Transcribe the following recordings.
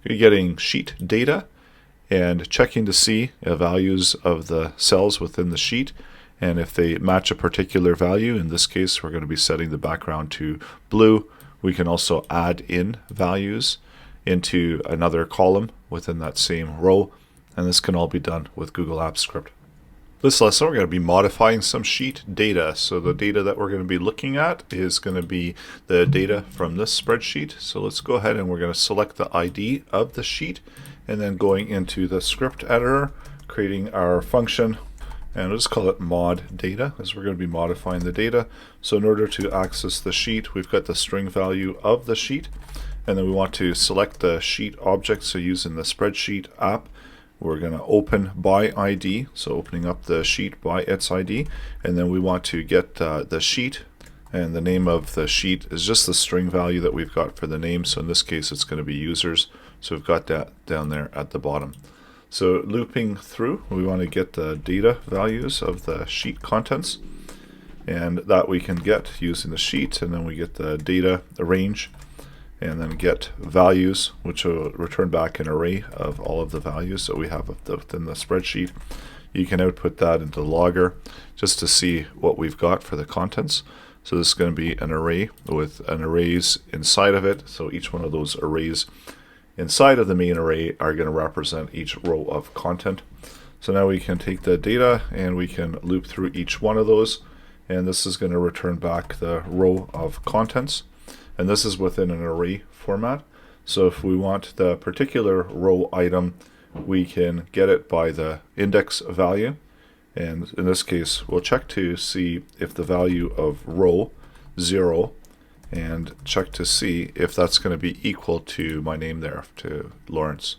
you're getting sheet data and checking to see the values of the cells within the sheet, and if they match a particular value. In this case, we're going to be setting the background to blue. We can also add in values into another column within that same row, and this can all be done with Google Apps Script. This lesson, we're going to be modifying some sheet data. So the data that we're going to be looking at is going to be the data from this spreadsheet. So let's go ahead and we're going to select the ID of the sheet, and then going into the script editor, creating our function, and we'll just call it modData, as we're going to be modifying the data. So in order to access the sheet, we've got the string value of the sheet, and then we want to select the sheet object. So using the spreadsheet app, we're going to open by ID, so opening up the sheet by its ID, and then we want to get the sheet, and the name of the sheet is just the string value that we've got for the name. So in this case, it's going to be users. So we've got that down there at the bottom. So looping through, we want to get the data values of the sheet contents, and that we can get using the sheet, and then we get the data range, and then get values, which will return back an array of all of the values that we have within the spreadsheet. You can output that into Logger just to see what we've got for the contents. So this is going to be an array with an arrays inside of it. So each one of those arrays inside of the main array are going to represent each row of content. So now we can take the data and we can loop through each one of those, and this is going to return back the row of contents. And this is within an array format. So if we want the particular row item, we can get it by the index value. And in this case, we'll check to see if the value of row 0, and check to see if that's going to be equal to my name there, to Laurence.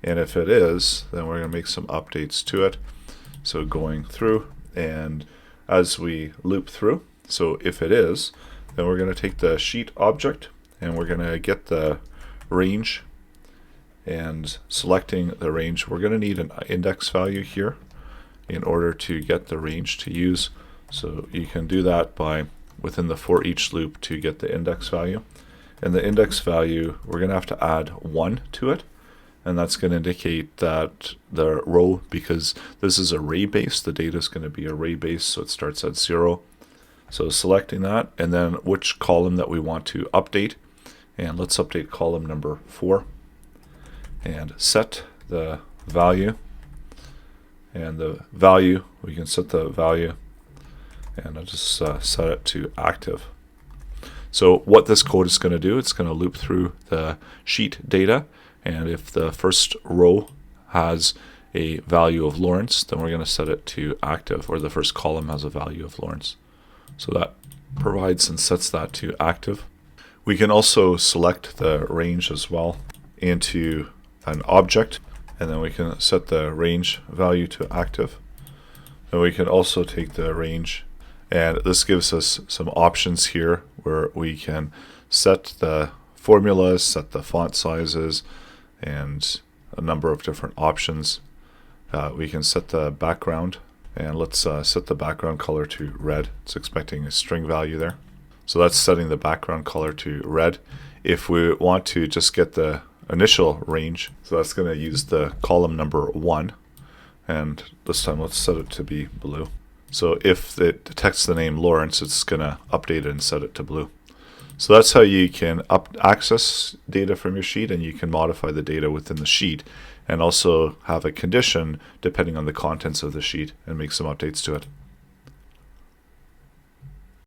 And if it is, then we're going to make some updates to it. So going through, and as we loop through, so if it is, then we're going to take the sheet object and we're going to get the range, and selecting the range, we're going to need an index value here in order to get the range to use. So you can do that by within the forEach loop to get the index value. And the index value, we're going to have to add 1 to it, and that's going to indicate that the row, because this is array based, the data is going to be array based, so it starts at 0. So selecting that, and then which column that we want to update, and let's update column number 4, and set the value, and the value, we can set the value, and I'll just set it to active. So what this code is going to do, it's going to loop through the sheet data, and if the first row has a value of Laurence, then we're going to set it to active, or the first column has a value of Laurence. So that provides and sets that to active. We can also select the range as well into an object, and then we can set the range value to active. And we can also take the range, and this gives us some options here where we can set the formulas, set the font sizes, and a number of different options. We can set the background, and let's set the background color to red. It's expecting a string value there. So that's setting the background color to red. If we want to just get the initial range, so that's going to use the column number 1, and this time let's set it to be blue. So if it detects the name Laurence, it's going to update it and set it to blue. So that's how you can access data from your sheet, and you can modify the data within the sheet, and also have a condition depending on the contents of the sheet and make some updates to it.